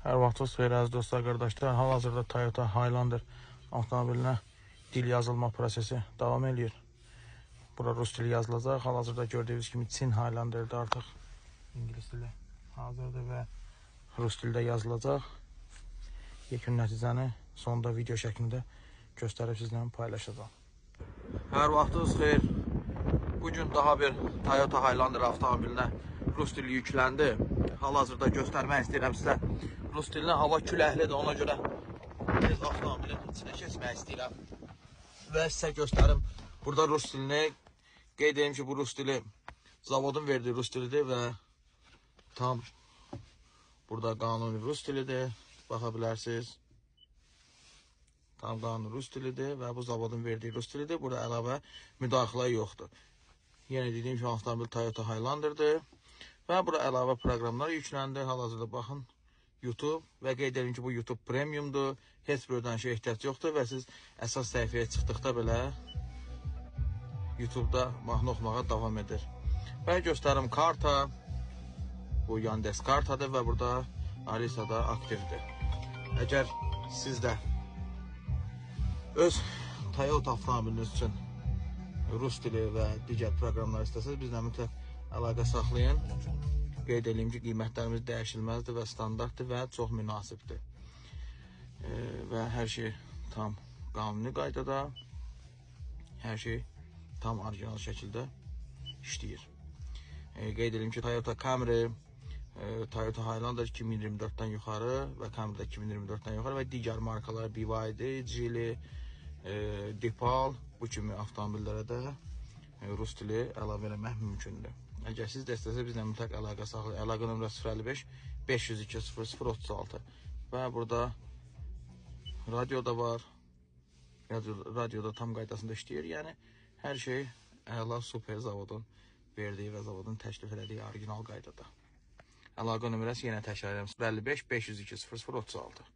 Hər vaxtınız xeyir əziz dostlar, qardaşlar. Hal-hazırda Toyota Highlander avtomobilinə dil yazılma prosesi davam edir. Bura rus dili yazılacaq. Hal-hazırda gördüyünüz kimi Çin Highlander'da artıq İngilis dili hazırdır və rus dildə yazılacaq. Yekun nəticəni sonda video şəklində göstərib sizlə paylaşacağım. Hər vaxtınız xeyir. Bugün daha bir Toyota Highlander avtomobilinə rus dili yükləndi. Hal-hazırda göstərmək istəyirəm sizə. Rus dilinə hava küləklidir, ona görə tez avtomobilin içinə keçmək istəyirəm. Və sizə göstərim. Burada rus dilini qeyd edeyim ki, bu rus dili zavodun verdiyi rus dilidir və tam burada qanuni rus dilidir. Baxa bilərsiniz. Tam qanuni rus dilidir və bu zavodun verdiyi rus dilidir. Burada əlavə müdaxilə yoxdur. Yenə dediyim ki, avtomobil Toyota Highlander'dır. Və bura əlavə proqramlar yükləndi. Hal-hazırda baxın. YouTube və qeyd edim ki, bu YouTube premiumdur. Heç bir ödənişə ehtiyac yoxdur və siz əsas səhifəyə çıxdıqda belə YouTube'da mahnı oxumağa davam edir. Və göstərim karta. Bu Yandex kartadır və burada Alisa da aktivdir. Əgər siz də öz Toyota avtomobiliniz üçün rus dili və digər proqramlar istəsəniz, bizlə mütləq əlaqə saxlayın. Qeyd edeyim ki, qiymətlərimiz dəyişilməzdir və standartdır və çox münasibdir. Və hər şey tam qanuni qaydada, hər şey tam orijinal şəkildə işləyir. Qeyd edeyim ki, Toyota Camry, Toyota Highlander 2024-dən yuxarı və Camry 2024-dən yuxarı və digər markalar BYD, Geely, Depal bu kimi avtomobillərə də rus dili əlavə eləmək mümkündür. Əgər siz də istəsəniz bizlə mütləq əlaqə saxlayın. Əlaqə nömrəsi 055 502 0036 və burada radio da var. Radioda tam qaydasında işləyir. Yəni hər şey əla super zavodun verdiyi və zavodun təklif elədiyi orijinal qaydada. Əlaqə nömrəsi yenə təkrar edirəm. 055 502 0036.